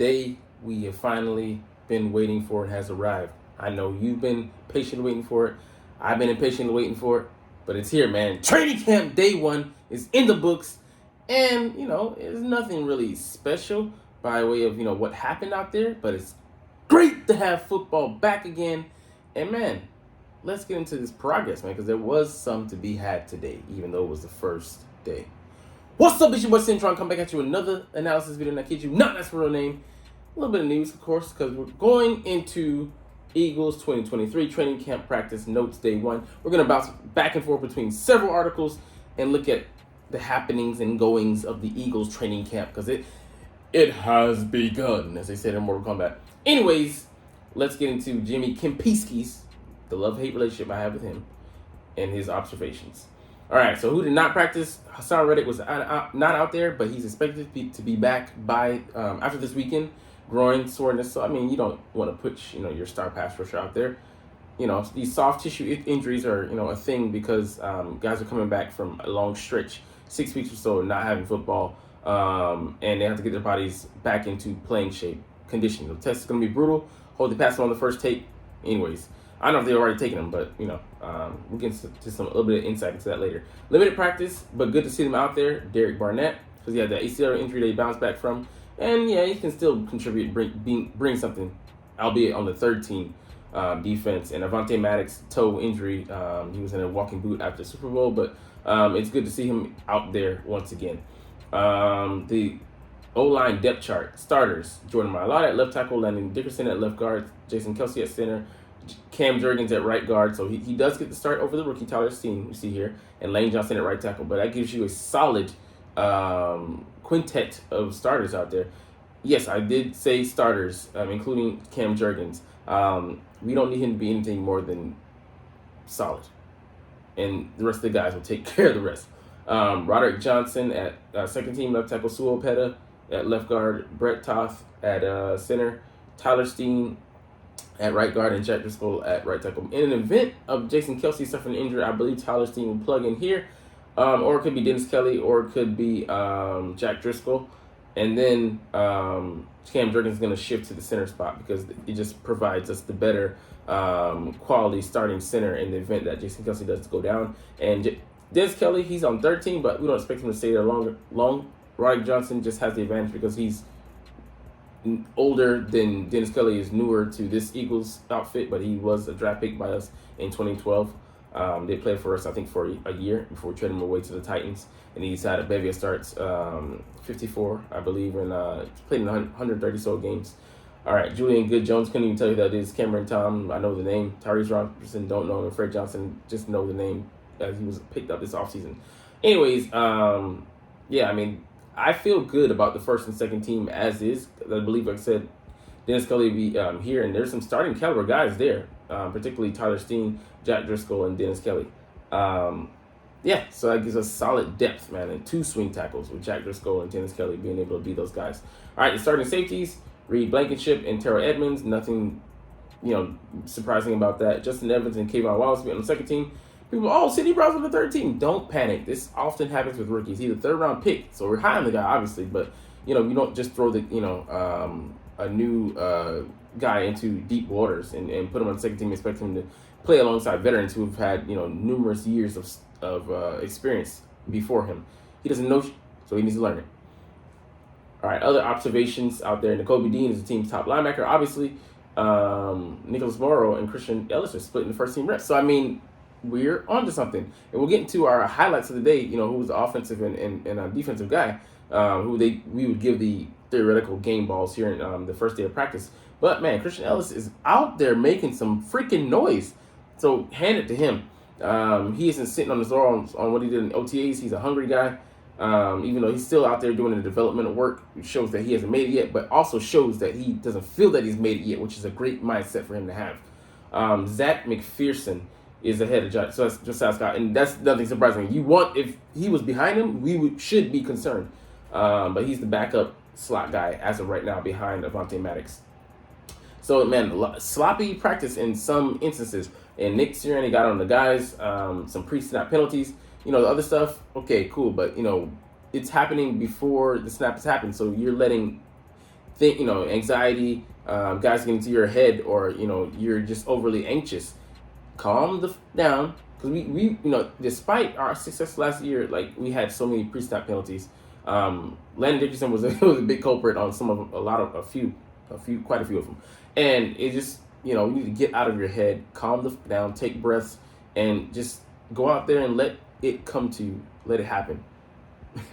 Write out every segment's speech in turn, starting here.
day we have finally been waiting for has arrived. I know you've been patiently waiting for it. I've been impatiently waiting for it, but it's here, man. Training camp day one is in the books, and it's nothing really special by way of what happened out there, but it's great to have football back again. And man, let's get into this progress, man, because there was some to be had today, even though it was the first day. What's up, it's your boy Centron. Come back at you with another analysis video. And I kid you not, that's my real name. A little bit of news, of course, because we're going into Eagles 2023 training camp practice notes day one. We're going to bounce back and forth between several articles and look at the happenings and goings of the Eagles training camp, because it has begun, as they said in Mortal Kombat. Anyways, let's get into Jimmy Kempieski's, the love-hate relationship I have with him, and his observations. All right, so who did not practice? Hassan Reddick was not out there, but he's expected to be back by after this weekend. Groin soreness. So, I mean, you don't want to put, your star pass rusher out there. These soft tissue injuries are, a thing because guys are coming back from a long stretch, 6 weeks or so, not having football, and they have to get their bodies back into playing shape, conditioning. The test is going to be brutal. Hold the pass on the first take. Anyways, I don't know if they've already taken them, but, we'll get into a little bit of insight into that later. Limited practice, but good to see them out there. Derek Barnett, because he had that ACL injury that he bounced back from. And, yeah, he can still contribute, bring something, albeit on the third team defense. And Avonte Maddox, toe injury, he was in a walking boot after the Super Bowl, but it's good to see him out there once again. The O-line depth chart, starters, Jordan Mailata at left tackle, Landon Dickerson at left guard, Jason Kelce at center, Cam Jurgens at right guard, so he does get the start over the rookie Tyler Steen, you see here, and Lane Johnson at right tackle, but that gives you a solid quintet of starters out there. Yes, I did say starters, including Cam Jurgens. We don't need him to be anything more than solid, and the rest of the guys will take care of the rest. Roderick Johnson at second team left tackle, Suo Peta at left guard, Brett Toth at center, Tyler Steen at right guard, and Jack Driscoll at right tackle. In an event of Jason Kelce suffering an injury, I believe Tyler Steen will plug in here, or it could be Dennis Kelly, or it could be Jack Driscoll, and then Cam Jurgens is going to shift to the center spot because it just provides us the better quality starting center in the event that Jason Kelce does go down. And Dennis Kelly, he's on 13, but we don't expect him to stay there long. Roderick Johnson just has the advantage because he's older than Dennis Kelly, is newer to this Eagles outfit, but he was a draft pick by us in 2012. They played for us, I think, for a year before we traded him away to the Titans, and he's had a bevy of starts, 54, I believe, and played in 130 so games. All right, Julian Good-Jones, couldn't even tell you who that is. Cameron Tom, I know the name. Tyrese Robinson, don't know him. Fred Johnson, just know the name as he was picked up this offseason. Anyways, yeah, I mean, I feel good about the first and second team as is. I believe, like I said, Dennis Kelly will be here, and there's some starting caliber guys there, particularly Tyler Steen, Jack Driscoll, and Dennis Kelly. Yeah, so that gives us solid depth, man, and two swing tackles with Jack Driscoll and Dennis Kelly being able to be those guys. All right, the starting safeties, Reed Blankenship and Terrell Edmonds. Nothing, surprising about that. Justin Evans and Kayvon Wallace be on the second team. People, Sidney Brown's on the third team. Don't panic. This often happens with rookies. He's a third-round pick, so we're high on the guy, obviously, but, you don't just throw the, a new guy into deep waters and put him on the second team and expect him to play alongside veterans who have had, numerous years of experience before him. He doesn't know, so he needs to learn it. All right, other observations out there. Nakobe Dean is the team's top linebacker. Obviously, Nicholas Morrow and Christian Ellis are splitting the first team reps. So, I mean, we're onto something. And we'll get into our highlights of the day, who was the offensive and defensive guy, we would give the theoretical game balls here in the first day of practice. But, man, Christian Ellis is out there making some freaking noise. So, hand it to him. He isn't sitting on his laurels on what he did in OTAs. He's a hungry guy. Even though he's still out there doing the developmental work, it shows that he hasn't made it yet, but also shows that he doesn't feel that he's made it yet, which is a great mindset for him to have. Zach McPherson is ahead of Josiah Scott, and that's nothing surprising. If he was behind him, should be concerned. But he's the backup slot guy as of right now behind Avonte Maddox. So, man, sloppy practice in some instances. And Nick Sirianni got on the guys, some pre-snap penalties. The other stuff, okay, cool. But, it's happening before the snap has happened. So you're letting anxiety, guys get into your head, or you're just overly anxious. Calm the down, because we despite our success last year, like we had so many pre-snap penalties. Landon Dickerson was was a big culprit on quite a few of them, and it just you need to get out of your head, calm the down, take breaths, and just go out there and let it come to you, let it happen.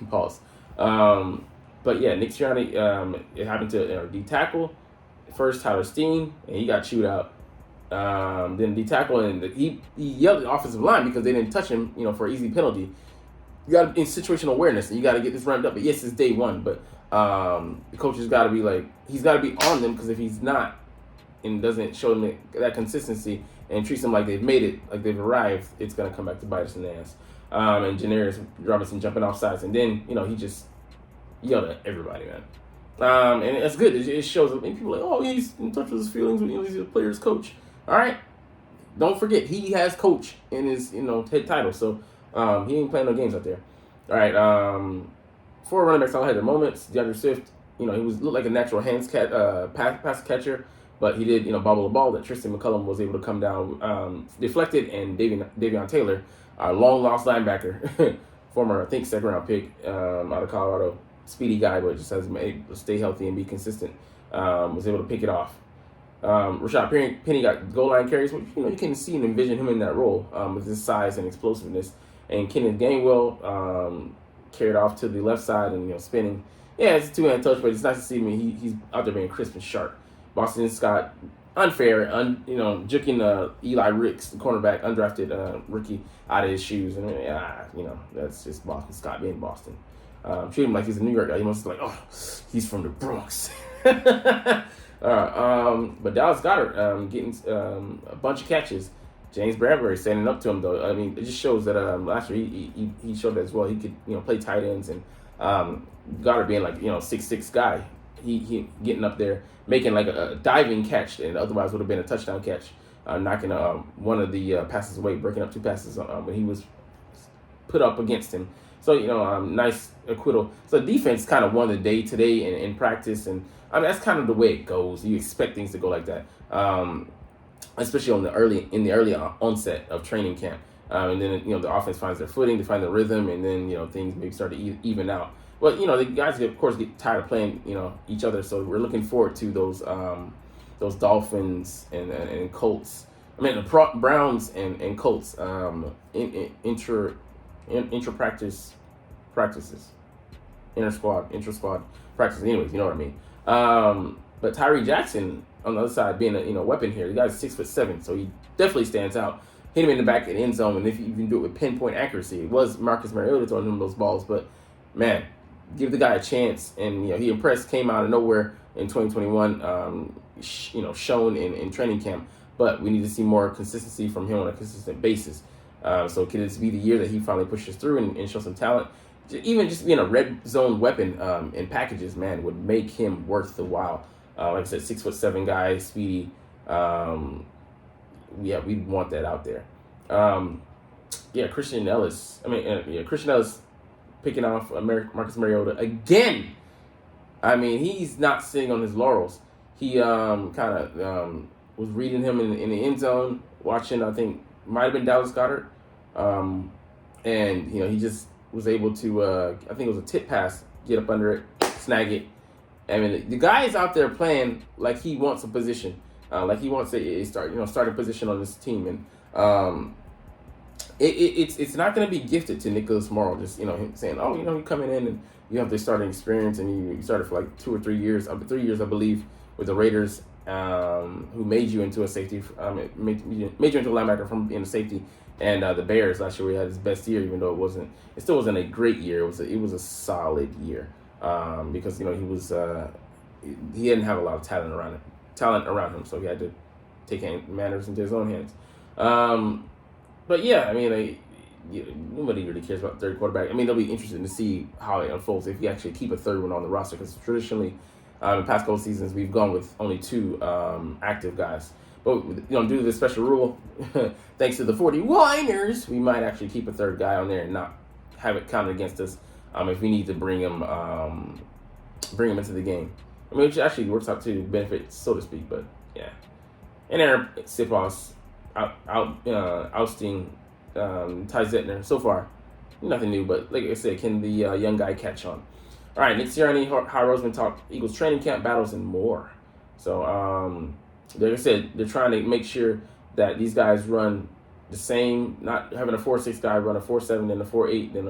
Pause. But yeah, Nick Sirianni, it happened to D tackle first, Tyler Steen, and he got chewed out. Then D tackle, and he yelled at the offensive line because they didn't touch him, for an easy penalty. You got in situational awareness, and you got to get this ramped up. But yes, it's day one, but the coach has got to be he's got to be on them, because if he's not and doesn't show them that consistency and treats them like they've made it, like they've arrived, it's gonna come back to bite us in the ass. And Janarius Robinson jumping off sides, and then he just yelled at everybody, man. And it's good. It shows. And people are like, oh, he's in touch with his feelings. He's a player's coach. All right, don't forget he has coach in his head title, so he ain't playing no games out there. All right, 4 running backs all had their moments. DeAndre Swift, he looked like a natural pass catcher, but he did bobble the ball that Tristan McCullum was able to come down, deflected, and Davion Taylor, our long lost linebacker, former I think second round pick out of Colorado, speedy guy, but just has to stay healthy and be consistent, was able to pick it off. Rashad Penny got goal line carries, which you can see and envision him in that role with his size and explosiveness. And Kenneth Gainwell carried off to the left side and spinning. Yeah, it's a two-hand touch, but it's nice to see him. He's out there being crisp and sharp. Boston Scott, unfair, juking Eli Ricks, the cornerback, undrafted rookie, out of his shoes, and that's just Boston Scott being Boston. Treat him like he's a New York guy. He must be like, oh, he's from the Bronx. But Dallas Goedert getting a bunch of catches. James Bradbury standing up to him, though. I mean, it just shows that last year he showed that as well. He could play tight ends, and Goddard being 6'6" guy, he getting up there making like a diving catch, and otherwise would have been a touchdown catch, knocking one of the passes away, breaking up 2 passes when he was put up against him. So nice acquittal. So defense kind of won the day today in practice, and I mean that's kind of the way it goes. You expect things to go like that. Especially in the early onset of training camp, and then the offense finds their footing, they find their rhythm, and then things maybe start to even out. But the guys of course get tired of playing each other, so we're looking forward to those Dolphins and Colts. I mean the Browns and Colts intra practices, intra squad practices. Anyways, you know what I mean. But Tyree Jackson on the other side being a weapon here. The guy's 6'7", so he definitely stands out. Hit him in the back of the end zone, and if you can do it with pinpoint accuracy, it was Marcus Mariota throwing him those balls. But man, give the guy a chance, and he impressed. Came out of nowhere in 2021. Shown in training camp, but we need to see more consistency from him on a consistent basis. So could this be the year that he finally pushes through and show some talent? Even just being a red zone weapon in packages, man, would make him worth the while. Like I said, 6'7" guy, speedy. Yeah, we want that out there. Christian Ellis. Christian Ellis picking off Marcus Mariota again. I mean, he's not sitting on his laurels. He was reading him in the end zone, watching, I think, might have been Dallas Goedert. And, he just was able to, I think it was a tip pass, get up under it, snag it. I mean, the guy is out there playing like he wants a position, like he wants a starting position on this team, and it's not going to be gifted to Nicholas Morrow. Just him saying, oh, you're coming in and you have the starting experience, and you started for like 2 or 3 years, 3 years I believe, with the Raiders, who made you into a safety, made you into a linebacker from being a safety, and the Bears last year we had his best year, even though it still wasn't a great year. It was a solid year. Because he didn't have a lot of talent around him, so he had to take matters into his own hands. But yeah, I mean, nobody really cares about third quarterback. I mean, they'll be interested to see how it unfolds if you actually keep a third one on the roster, because traditionally, in past couple seasons, we've gone with only 2 active guys. But due to this special rule, thanks to the 40-winers, we might actually keep a third guy on there and not have it counted against us. If we need to bring him into the game. I mean, which actually works out to benefit, so to speak. But yeah, and Aaron Sipos ousting Ty Zettner so far. Nothing new, but like I said, can the young guy catch on? All right, Nick Sirianni, Howard Roseman talk Eagles training camp battles and more. So, like I said, they're trying to make sure that these guys run the same, not having a 4.6 guy run a 4.7, then a 4.8, then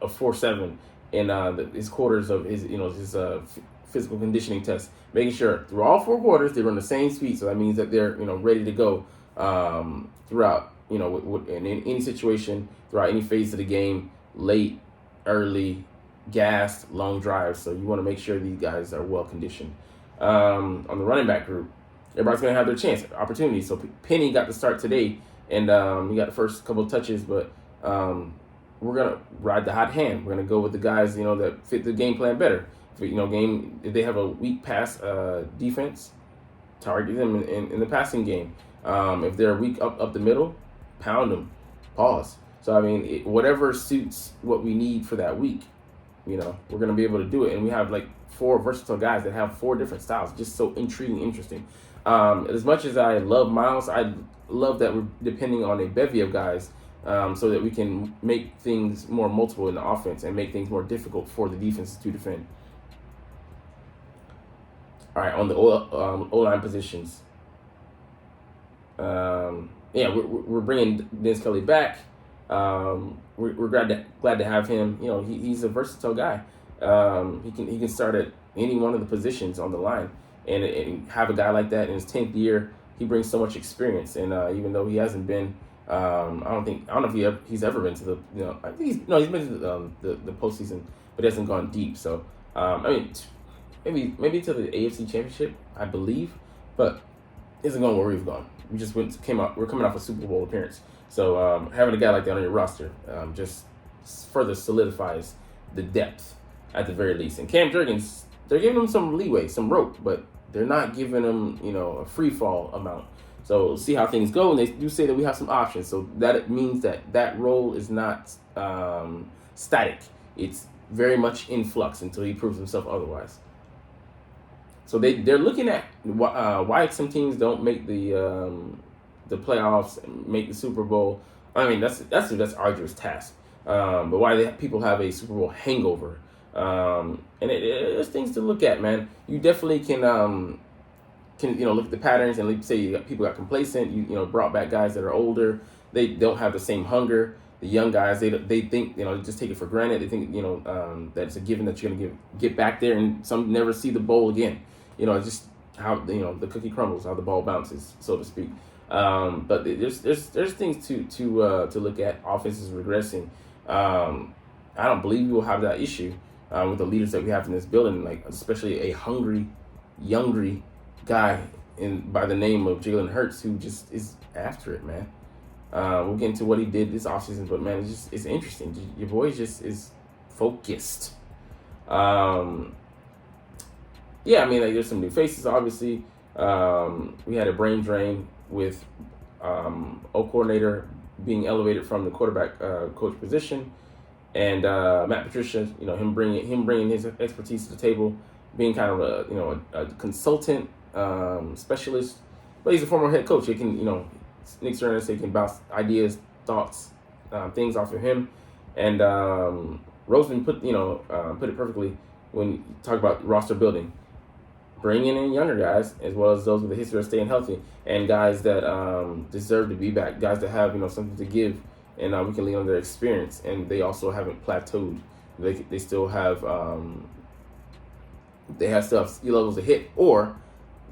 a 4.7 in his quarters of his physical conditioning test, making sure through all 4 quarters they run the same speed. So that means that they're ready to go throughout in any situation, throughout any phase of the game, late, early, gassed, long drives. So you want to make sure these guys are well conditioned. On the running back group, everybody's going to have their chance, opportunity. So Penny got to start today, and he got the first couple of touches, but we're going to ride the hot hand. We're going to go with the guys, that fit the game plan better. If they have a weak pass defense, target them in the passing game. If they're weak up the middle, pound them, pause. So, I mean, whatever suits what we need for that week, we're going to be able to do it. And we have like 4 versatile guys that have 4 different styles. Just so intriguing, interesting. As much as I love Miles, I love that we're depending on a bevy of guys so that we can make things more multiple in the offense and make things more difficult for the defenses to defend. All right, on the O-line positions. We're bringing Dennis Kelly back. We're glad to have him. He's a versatile guy. He can start at any one of the positions on the line, and have a guy like that in his 10th year. He brings so much experience, and even though he hasn't been, I don't know if he's ever been to the I think he's been to the postseason, but he hasn't gone deep. So maybe to the AFC Championship, I believe, but isn't going where we've gone. We just we're coming off a Super Bowl appearance. So having a guy like that on your roster just further solidifies the depth at the very least. And Cam Jurgens, they're giving him some leeway, some rope, but they're not giving him, a free fall amount. So we'll see how things go. And they do say that we have some options. So that means that role is not static. It's very much in flux until he proves himself otherwise. So they're looking at why some teams don't make the playoffs, and make the Super Bowl. I mean, that's arduous task. But why people have a Super Bowl hangover, and there's things to look at, man. You definitely can look at the patterns and say people got complacent. You brought back guys that are older. They don't have the same hunger. The young guys, they think just take it for granted. They think that it's a given that you're gonna get back there, and some never see the bowl again. Just how the cookie crumbles, how the ball bounces, so to speak. But there's things to look at. Offense is regressing. I don't believe we will have that issue with the leaders that we have in this building, like especially a hungry guy by the name of Jalen Hurts, who just is after it, man. We'll get into what he did this offseason, but man, it's interesting. Your boy just is focused. There's some new faces, obviously. We had a brain drain with O-coordinator being elevated from the quarterback coach position, and Matt Patricia, him bringing his expertise to the table, being kind of a consultant specialist, but he's a former head coach. He can, Nick Sirianni said he can bounce ideas, thoughts, things off of him, and Roseman put it perfectly when you talk about roster building. Bringing in younger guys as well as those with a history of staying healthy, and guys that deserve to be back, guys that have something to give, and we can lean on their experience. And they also haven't plateaued. They still have skill levels to hit, or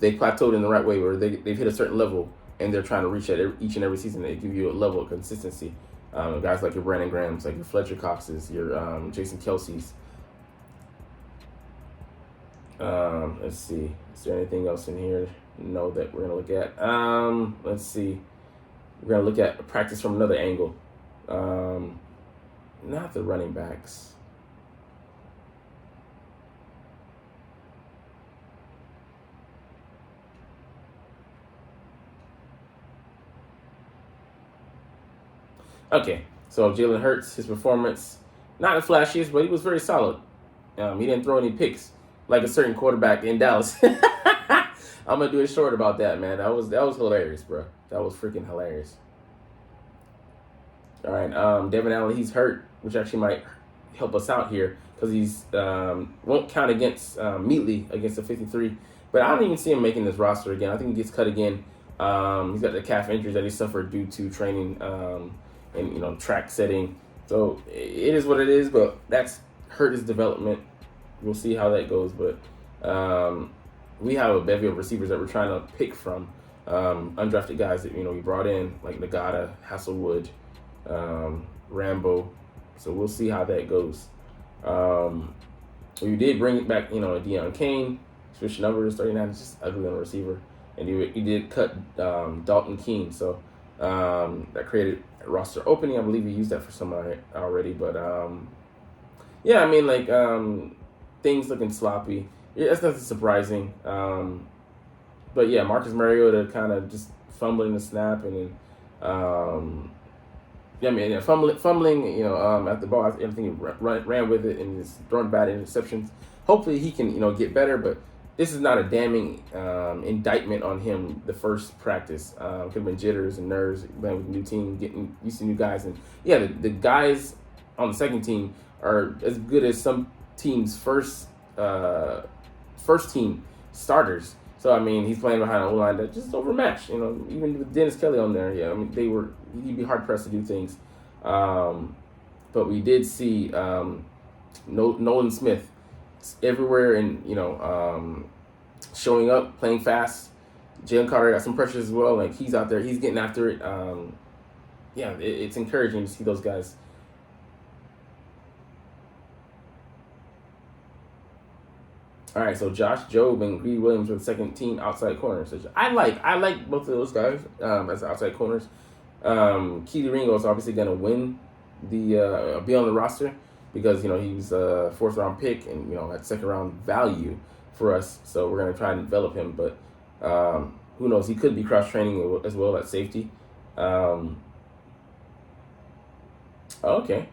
they plateaued in the right way where they've hit a certain level and they're trying to reach at each and every season. They give you a level of consistency. Guys like your Brandon Grahams, like your Fletcher Coxes, your Jason Kelsey's. Let's see. Is there anything else in here? No, that we're gonna look at. Let's see. We're gonna look at practice from another angle. Not the running backs. Okay, so Jalen Hurts, his performance, not the flashiest, but he was very solid. He didn't throw any picks like a certain quarterback in Dallas. I'm gonna do it short about that, man. That was hilarious, bro. That was freaking hilarious. All right, Devin Allen, he's hurt, which actually might help us out here because he's won't count against Meatley against the 53. But I don't even see him making this roster again. I think he gets cut again. He's got the calf injuries that he suffered due to training and track setting. So it is what it is, but that's hurt his development. We'll see how that goes. But we have a bevy of receivers that we're trying to pick from, undrafted guys that we brought in like Nagata, Hasselwood, Rambo. So we'll see how that goes. We did bring it back, Deion Kane, switch numbers, 39 is just ugly on a receiver. And he did cut Dalton Keene. So that created a roster opening. I believe he used that for somebody already. But things looking sloppy. Yeah, that's nothing surprising. But yeah, Marcus Mariota kind of just fumbling the snap and then fumbling, at the ball. I think he ran with it and just throwing bad interceptions. Hopefully he can, get better, but this is not a damning indictment on him. The first practice could have been jitters and nerves, playing with a new team, getting used to new guys, and yeah, the guys on the second team are as good as some teams' first team starters. So I mean, he's playing behind an O-line that's just overmatched. Even with Dennis Kelly on there, yeah, I mean he'd be hard pressed to do things. But we did see Nolan Smith everywhere and showing up, playing fast. Jalen Carter got some pressures as well. Like he's out there, he's getting after it. It's encouraging to see those guys. All right, so Josh Jobe and Greedy Williams were the second team outside corners. I like both of those guys as outside corners. Keely Ringo is obviously going to win the be on the roster because he was a fourth round pick and had second round value for us. So we're going to try and develop him, but who knows? He could be cross training as well at safety. Okay.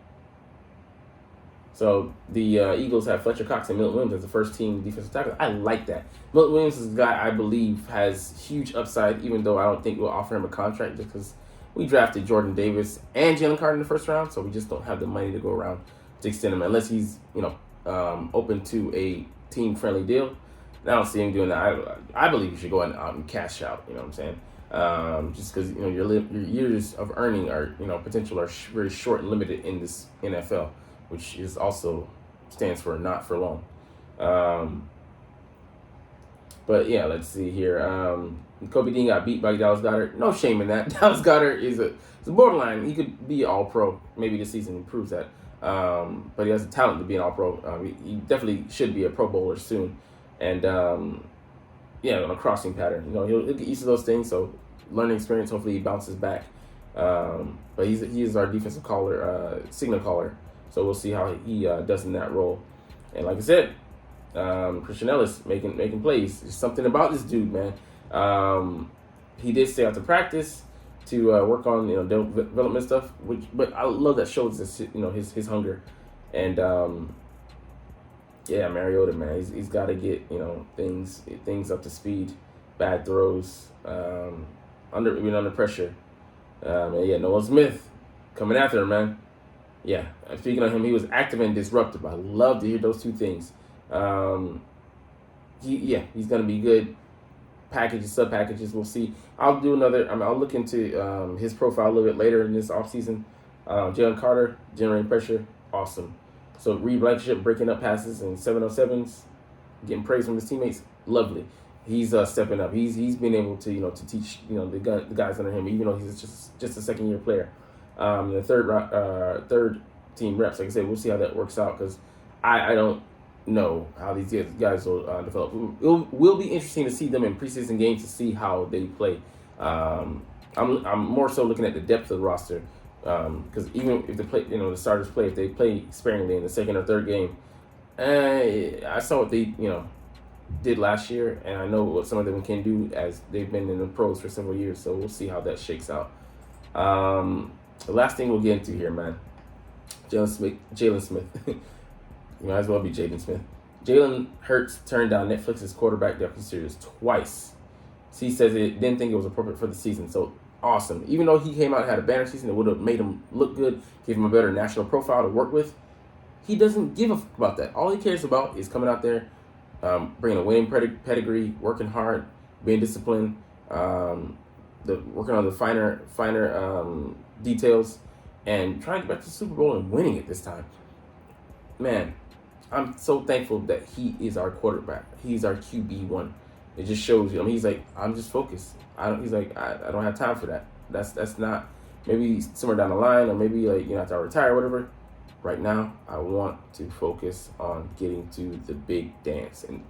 So the Eagles have Fletcher Cox and Milton Williams as the first team defensive tackle. I like that. Milton Williams is a guy I believe has huge upside, even though I don't think we'll offer him a contract just because we drafted Jordan Davis and Jalen Carter in the first round, so we just don't have the money to go around to extend him unless he's open to a team-friendly deal. And I don't see him doing that. I believe you should go out and cash out. You know what I'm saying? Just because your years of earning are potential are very short and limited in this NFL, which is also stands for not for long. But yeah, let's see here. Kobe Dean got beat by Dallas Goedert. No shame in that. Dallas Goedert is a borderline. He could be all-pro. Maybe this season proves that. But he has the talent to be an all-pro. He definitely should be a Pro Bowler soon. And on a crossing pattern. He'll get used to those things. So learning experience. Hopefully he bounces back. But he is our defensive caller, signal caller. So we'll see how he does in that role. And like I said, Christian Ellis making plays. There's something about this dude, man. He did stay out to practice to work on development stuff, but I love that shows his hunger. And Mariota, man, he's got to get things up to speed. Bad throws, under pressure. Noah Smith coming after him, man. Yeah, speaking of him, he was active and disruptive. I love to hear those two things. He's gonna be good. Packages, sub packages, we'll see. I'll look into his profile a little bit later in this offseason. Jalen Carter generating pressure, awesome. So Reed Blankenship breaking up passes and 707s, getting praise from his teammates, lovely. He's stepping up. He's been able to to teach the guys under him, even though he's just a second year player. The third team reps, like I said, we'll see how that works out because I don't know how these guys will develop. It will be interesting to see them in preseason games to see how they play. I'm more so looking at the depth of the roster because even if the starters play, if they play sparingly in the second or third game, I saw what they did last year, and I know what some of them can do as they've been in the pros for several years. So we'll see how that shakes out. The last thing we'll get into here, man, Jalen Smith. You might as well be Jaden Smith. Jalen Hurts turned down Netflix's quarterback docuseries twice. He says it didn't think it was appropriate for the season. So awesome. Even though he came out and had a banner season, it would have made him look good, gave him a better national profile to work with. He doesn't give a fuck about that. All he cares about is coming out there, bringing a winning pedigree, working hard, being disciplined, working on the finer details, and trying to get back to the Super Bowl and winning it this time. Man, I'm so thankful that he is our quarterback. He's our QB1. It just shows you. I mean, he's like, I'm just focused. I don't have time for that. That's not, maybe somewhere down the line, or maybe like, after I retire or whatever. Right now, I want to focus on getting to the big dance. And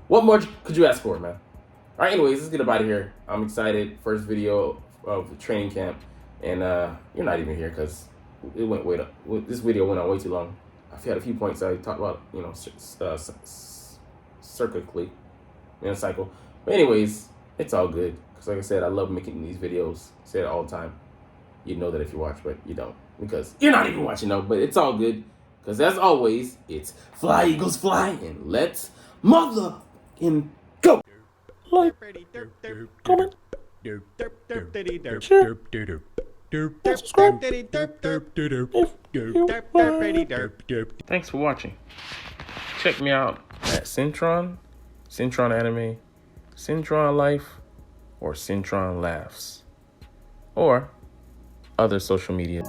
what more could you ask for, man? All right, anyways, let's get up out of here. I'm excited. First video of the training camp. And you're not even here because it went way up. This video went on way too long. I've had a few points I talked about, cyclically, cycle. But anyways, it's all good. Because like I said, I love making these videos. I say it all the time. You know that if you watch, but you don't. Because you're not even watching, though. But it's all good. Because as always, it's fly, Eagles, fly. And let's motherfucking go. Like, comment, share, subscribe if you want. Thanks for watching. Check me out at Centron Anime, Centron Life, or Centron Laughs, or other social media.